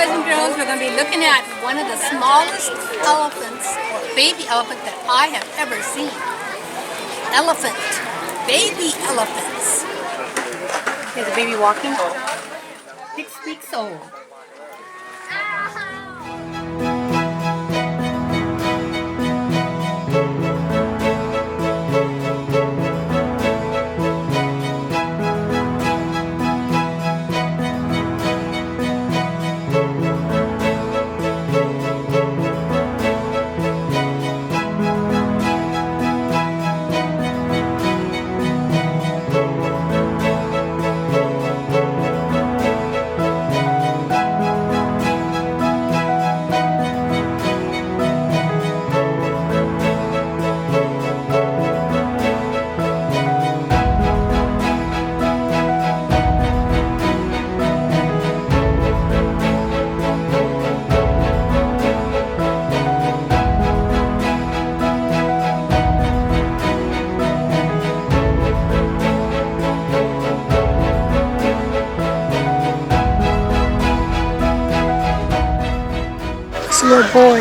boys and girls, we're going to be looking at one of the smallest elephants, or baby elephant, that I have ever seen. Elephant. Baby elephants. Here's a baby walking. 6 weeks old. This little boy.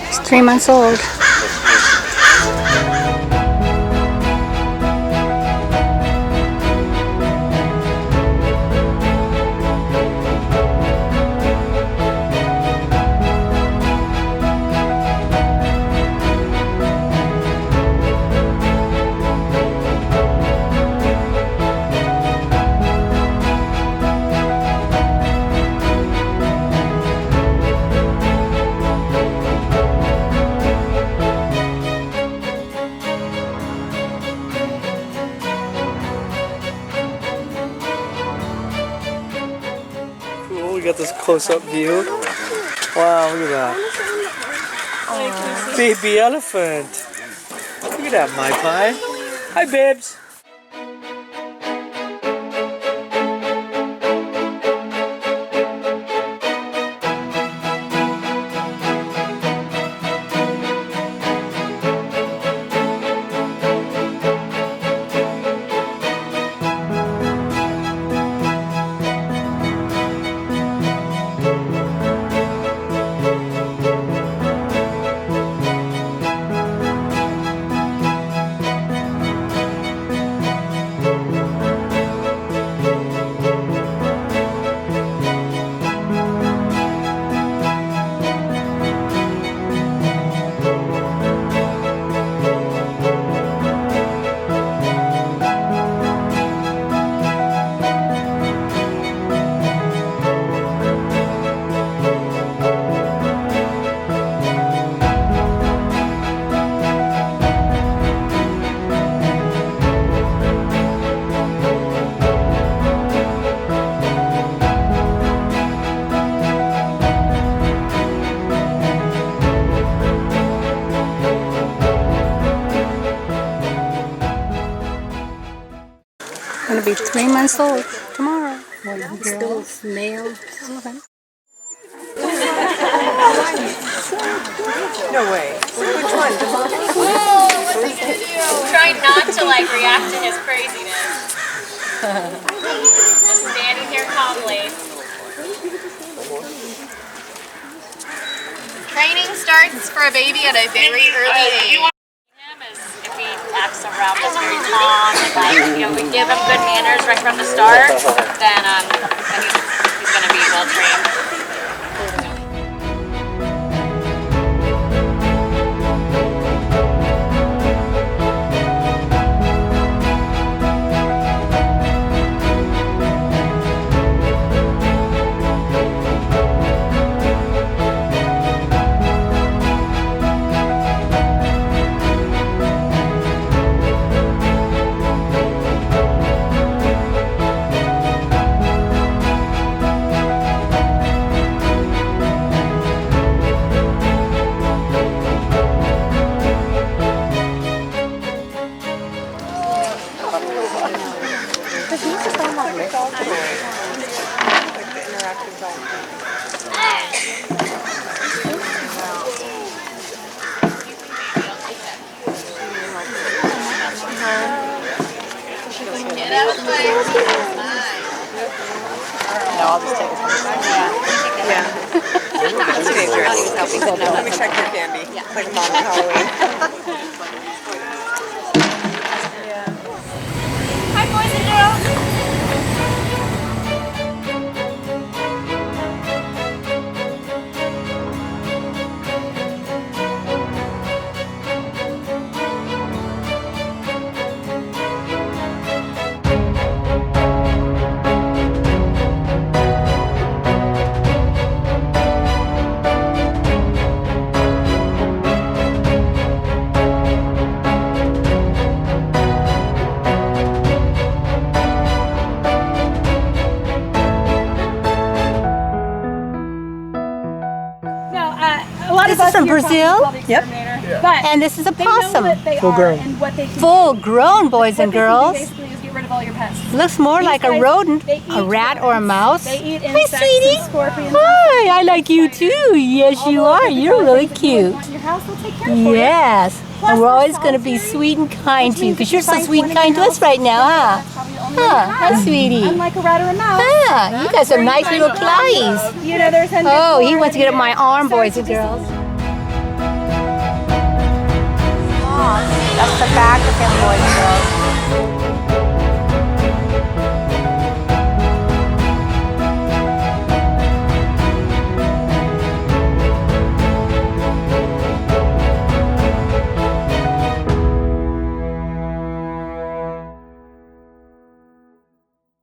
He's 3 months old. We got this close-up view. Wow, look at that. Aww. Baby elephant. Look at that, my pie. Hi, babes. Gonna be 3 months old tomorrow. Still male elephant. No way. Which one? Trying not to react to his craziness. Just standing here calmly. Training starts for a baby at a very early age. If he acts around us very calm and we give him good manners right from the start, then he's going to be well trained. Get out of the way. No, I'll just take it. Yeah. Teenagers. Let me check your candy. It's like mom at Halloween. Hi, boys and girls. This is from Brazil, Yep. But and this is a they know possum. what they Full are grown. and what they can Full do. grown, boys and What they can do girls. basically is get rid of all your pests. Looks more These like a guys, rodent, they a eat rat or a rodents. mouse. They eat Hi, insects sweetie. and scorpions. Hi, I like you too. Yes, you Although are. if You're the really things that you cute. want in your house, they'll take care of for you. Yes. Plus, And we're they're always going to be solitary, sweet and kind which to you means because if you're you so find sweet one and in kind to your us house, right now, huh? that's probably the only one you Huh, have. hi, sweetie. Unlike a rat or a mouse. Ah, you guys are nice little clays. You know, there's Oh, he wants to get up my arm, boys and girls. That's the back of him, boys and girls.